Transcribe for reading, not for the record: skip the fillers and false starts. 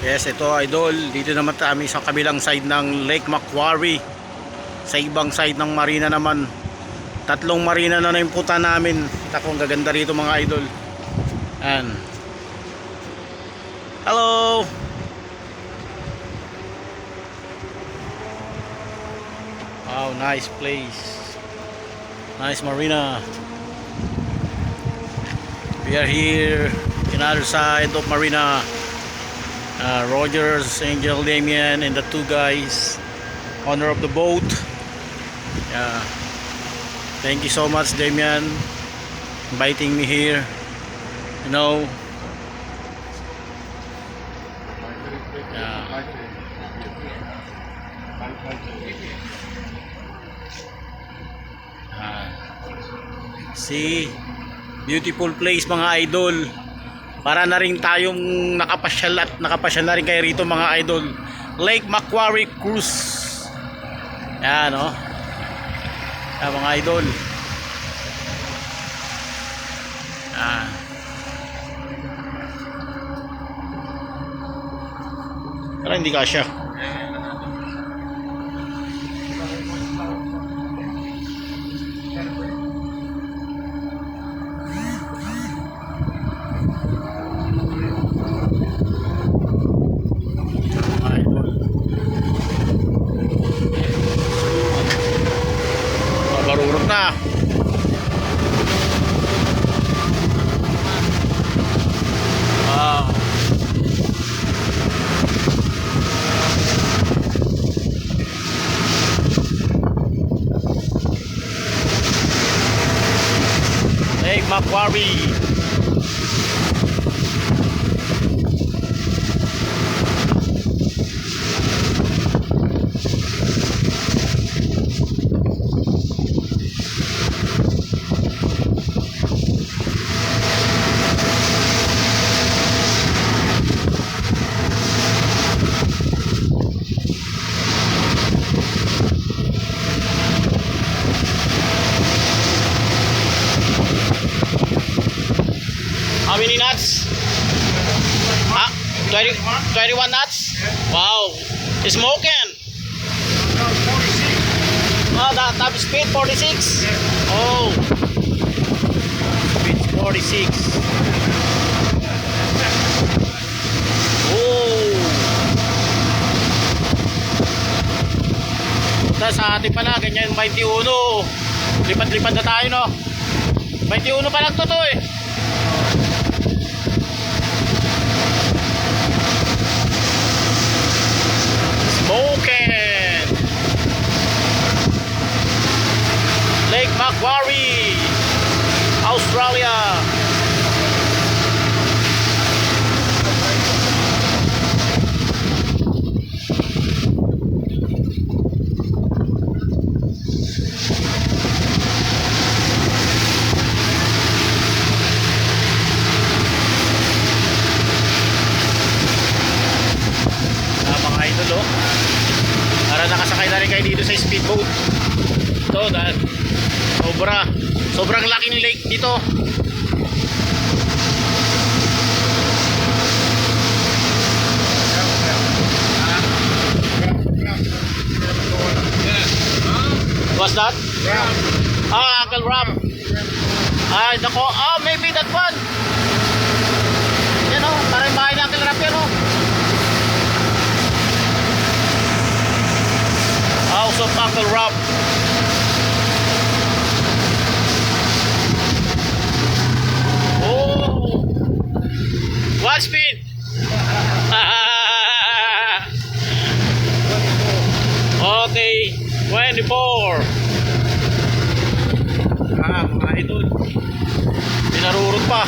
Yes, ito idol. Dito naman kami sa kabilang side ng Lake Macquarie. Sa ibang side ng marina naman. Tatlong marina na naimputa namin. Kita ko ang gaganda rito mga idol. Yan. Hello. Wow, nice place. Nice marina. We are here in other side of marina. Rogers, Angel, Damien, and the two guys, owner of the boat. Yeah. Thank you so much, Damien, inviting me here. You know. Yeah. See, beautiful place mga idol. Para na rin tayong nakapasyal na rin kayo rito mga idol. Lake Macquarie Cruise. Yan o. Yan mga idol. Yan. Pero hindi kasya. Marurot na. Lake Macquarie. How many knots? 21 knots? Wow. Smoking. Oh, that top speed 46. Oh. Speed 46. Oh. Sa atin pala, ganyan 21. Lipat-lipat na tayo, no? 21 pa lang to eh. Smoking. Lake Macquarie, Australia. Mga idol, oh. Para nakasakay na rin kayo dito sa speedboat. Ito, dahil sobrang laki ng lake dito. What's that? Uncle Rob. Nako, maybe that one. Yan o, parang bahay na Uncle Rob yan o. House of Uncle Rob. Oh, what speed? Okay, 24. Mga idol, pinarurot pa.